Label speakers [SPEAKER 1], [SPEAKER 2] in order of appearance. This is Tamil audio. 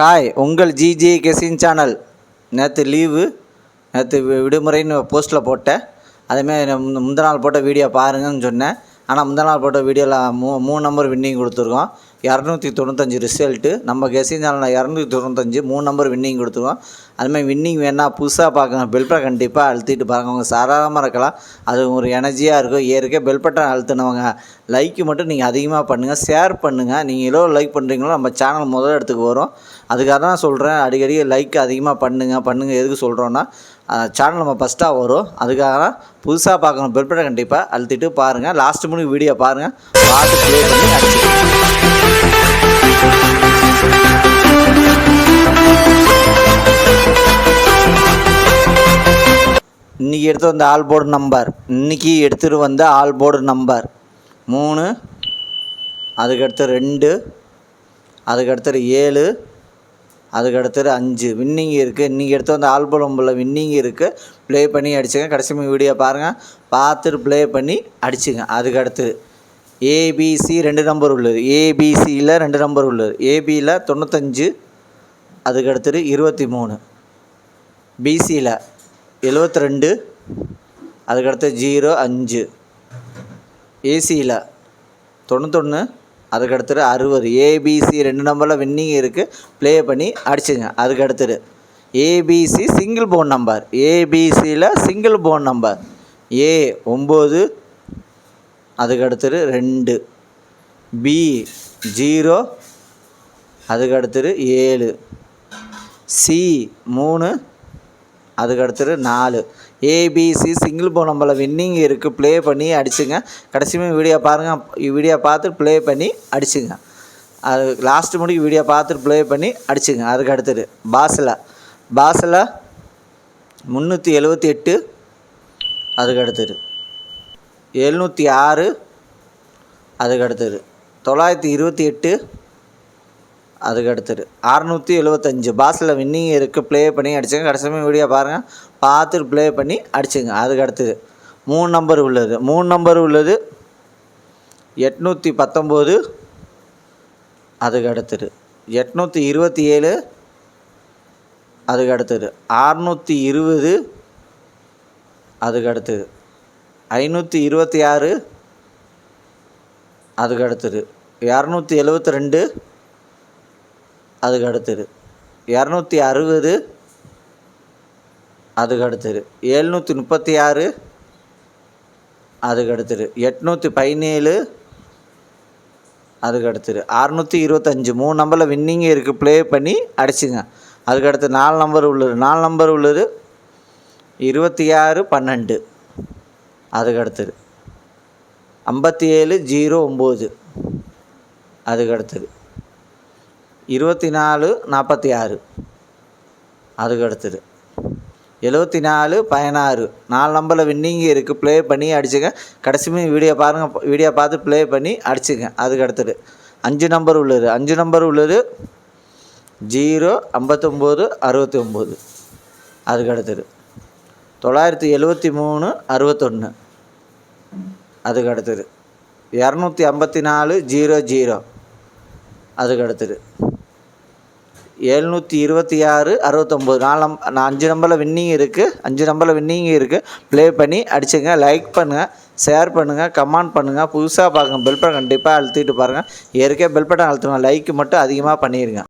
[SPEAKER 1] ஹாய், உங்கள் ஜிஜே கெஸின் சேனல். நேற்று லீவு, நேற்று விடுமுறைன்னு போஸ்ட்டில் போட்டேன். அதேமாதிரி முந்தின நாள் போட்ட வீடியோ பாருங்கன்னு சொன்னேன். ஆனால் முந்தின நாள் போட்ட வீடியோவில் மூணு நம்பர் வின்னிங் கொடுத்துருக்கோம். 295 ரிசல்ட்டு. நம்ம கெஸின் சேனலில் 295 3 நம்பர் வின்னிங் கொடுத்துருக்கோம். அதுமாதிரி வின்னிங் வேணால் புதுசாக பார்க்கணும், பெல் பட்டன் கண்டிப்பாக அழுத்திட்டு பாருங்கள். அவங்க சாதாரணமாக இருக்கலாம், அது ஒரு எனர்ஜியாக இருக்கும். ஏற்கனவே பெல் பட்டன் அழுத்தினவங்க லைக்கு மட்டும் நீங்கள் அதிகமாக பண்ணுங்கள், ஷேர் பண்ணுங்கள். நீங்கள் எவ்வளோ லைக் பண்ணுறீங்களோ நம்ம சேனல் முதல் இடத்துக்கு வரும். அதுக்காக தான் சொல்கிறேன், அடிக்கடி லைக் அதிகமாக பண்ணுங்கள். எதுக்கு சொல்கிறோன்னா, சேனல் நம்ம ஃபஸ்ட்டாக வரும். அதுக்காக தான் புதுசாக பார்க்கணும், பெல் பட்டன் கண்டிப்பாக அழுத்திட்டு பாருங்கள். லாஸ்ட் முடிவு வீடியோ பாருங்கள், பார்த்து ப்ளே பண்ணி இன்றைக்கி எடுத்து வந்த ஆல் போர்டு நம்பர், இன்றைக்கி எடுத்துகிட்டு வந்த ஆல் போர்டு நம்பர் 3, அதுக்கடுத்து 2, அதுக்கடுத்து 7, அதுக்கடுத்து 5 வின்னிங் இருக்குது. இன்றைக்கி எடுத்து வந்த ஆல் போர்டு நம்பரில் வின்னிங் இருக்குது. ப்ளே பண்ணி அடிச்சுங்க. கடைசி வீடியோ பாருங்கள், பார்த்துட்டு ப்ளே பண்ணி அடிச்சுங்க. அதுக்கடுத்து ஏபிசி 2 நம்பர் உள்ளது. ஏபிசியில் 2 நம்பர் உள்ளது. ஏபியில் 95, அதுக்கடுத்து 23, பிசியில் 72, அதுக்கடுத்து 05, ஏசியில் 91, அதுக்கடுத்து 60. ஏபிசி 2 நம்பரில் வின்னிங் இருக்குது. ப்ளே பண்ணி அடிச்சுங்க. அதுக்கடுத்து ஏபிசி சிங்கிள் போன் நம்பர். ஏபிசியில் சிங்கிள் போன் நம்பர் ஏ 9, அதுக்கடுத்து 2, பி 0, அதுக்கடுத்து 7, சி 3, அதுக்கடுத்து 4. ஏபிசி சிங்கிள் போன் நம்பரில் வின்னிங் இருக்குது. ப்ளே பண்ணி அடிச்சுங்க. கடைசி வீடியோ பாருங்கள், வீடியோ பார்த்து ப்ளே பண்ணி அடிச்சுங்க. அது லாஸ்ட்டு முடிக்கு வீடியோ பார்த்துட்டு ப்ளே பண்ணி அடிச்சுங்க. அதுக்கு அடுத்தது பாஸில் 378, அதுக்கு அடுத்தது 706, அதுக்கு அடுத்தது 928, அதுக்கு அடுத்தது 675. பாஸில் வின்னிங் இருக்குது. ப்ளே பண்ணி அடிச்சுங்க. கடைசி வீடியோ பாருங்கள், பார்த்துட்டு ப்ளே பண்ணி அடிச்சுங்க. அதுக்கு அடுத்தது 3 நம்பர் உள்ளது. 3 நம்பர் உள்ளது 819, அதுக்கு அடுத்தது 827, அதுக்கு அடுத்தது 620, அதுக்கு அடுத்தது 526, அதுக்கு அடுத்தது 272, அதுக்கு அடுத்தது 260, அதுக்கு அடுத்தது 736, அதுக்கு அடுத்தது 817, அதுக்கு அடுத்தது 625. 3 நம்பரில் வின்னிங் இருக்குது. ப்ளே பண்ணி அடிச்சுங்க. அதுக்கடுத்து 4 நம்பர் உள்ளது. 4 நம்பர் உள்ளது 2612, அதுக்கு அடுத்தது 5709, அதுக்கு அடுத்தது 2446, அதுக்கு அடுத்தது 7416. 4 நம்பரில் வின்னிங் இருக்குது. ப்ளே பண்ணி அடிச்சுங்க. கடைசி வீடியோ பாருங்கள், வீடியோ பார்த்து ப்ளே பண்ணி அடிச்சுங்க. அதுக்கு அடுத்தது 5 நம்பர் உள்ளது. 5 நம்பர் உள்ளது 05969, அதுக்கு அடுத்தது 973 61, அதுக்கு அடுத்தது 254 00, அதுக்கு அடுத்தது 726 69. 5 நம்பரில் வின்னிங் இருக்குது. 5 நம்பரில் வின்னிங் இருக்குது. ப்ளே பண்ணி அடிச்சுங்க. லைக் பண்ணுங்கள், ஷேர் பண்ணுங்கள், கமெண்ட் பண்ணுங்கள். புதுசாக பார்க்குங்க, பெல் பட்டன் கண்டிப்பாக அழுத்திட்டு பாருங்கள். ஏற்கனவே பெல் பட்டன் அழுத்துங்க, லைக் மட்டும் அதிகமாக பண்ணிடுங்க.